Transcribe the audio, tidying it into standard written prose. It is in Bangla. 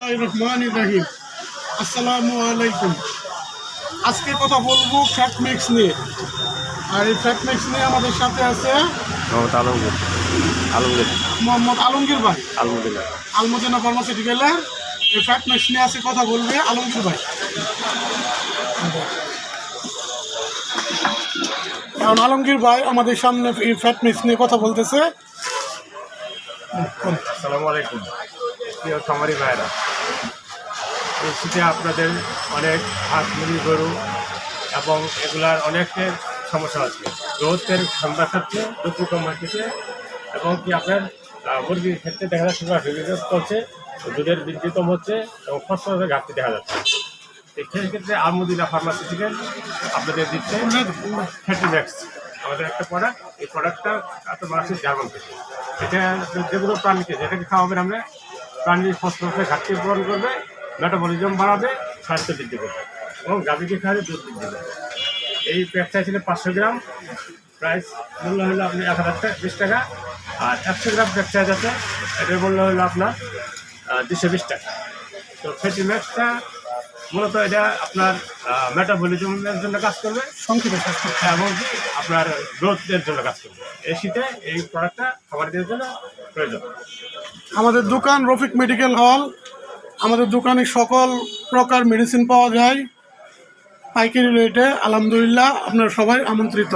রহমানির রহিম। আসসালামু আলাইকুম। আজকে কথা বলবো ফ্যাট মিক্স নিয়ে। আর এই ফ্যাট মিক্স নিয়ে আমাদের সাথে আছে মোহাম্মদ আলমগীর ভাই, আলমদিনা ফার্মাসিউটিক্যালের। এই ফ্যাট মিক্স নিয়ে আজকে কথা বলবে আলমগীর ভাই। কারণ আলমগীর ভাই আমাদের সামনে এই ফ্যাট মিক্স নিয়ে কথা বলতেছে। আসসালামু আলাইকুম প্রিয় খামারি ভাইরা, এই শীতে আপনাদের অনেক হাঁস মুরগি গরু এবং এগুলার অনেকের সমস্যা আছে। রোদের ঠান্ডা খাচ্ছে, দুধ কম হচ্ছে এবং কি আপনার মুরগির ক্ষেত্রে দেখা যাচ্ছে করছে, দুধের বৃদ্ধি কম হচ্ছে এবং ফসফরাসের ঘাটতি দেখা যাচ্ছে। এই ক্ষেত্রে আলমদিনা ফার্মাসিউটিক্যাল আপনাদের দিচ্ছে ফ্যাটিম্যাক্স, আমাদের একটা প্রোডাক্ট। এই প্রোডাক্টটা আপনার আসছে জার্মান থেকে। এটা যেগুলো প্রাণীকে যেটাকে খাওয়াবেন আমরা, প্রাণীর ফসফরাসের ঘাটতি পূরণ করবে, মেটাবলিজম বাড়াবে, স্বাস্থ্য বৃদ্ধি করবে এবং গাভীকে খাওয়ালে দুধ বৃদ্ধি করবে। এই প্যাকটা ছিল 500 গ্রাম, প্রাইস মূল্য হলো আপনি 1020 টাকা। আর 100 গ্রাম প্যাক সাইজ আছে, এটার মূল্য হলো আপনার 220 টাকা। তো ফ্যাটিম্যাক্সটা মূলত এটা আপনার মেটাবলিজমের জন্য কাজ করবে, সংক্ষেপে স্বাস্থ্য এবং কি আপনার গ্রোথের জন্য কাজ করবে। এই শীতে এই প্রোডাক্টটা খাবারদের জন্য প্রয়োজন। আমাদের দোকান রফিক মেডিকেল হল। আমাদের দোকানে সকল প্রকার মেডিসিন পাওয়া যায় পাইকারি রেটে। আলহামদুলিল্লাহ, আপনারা সবাই আমন্ত্রিত।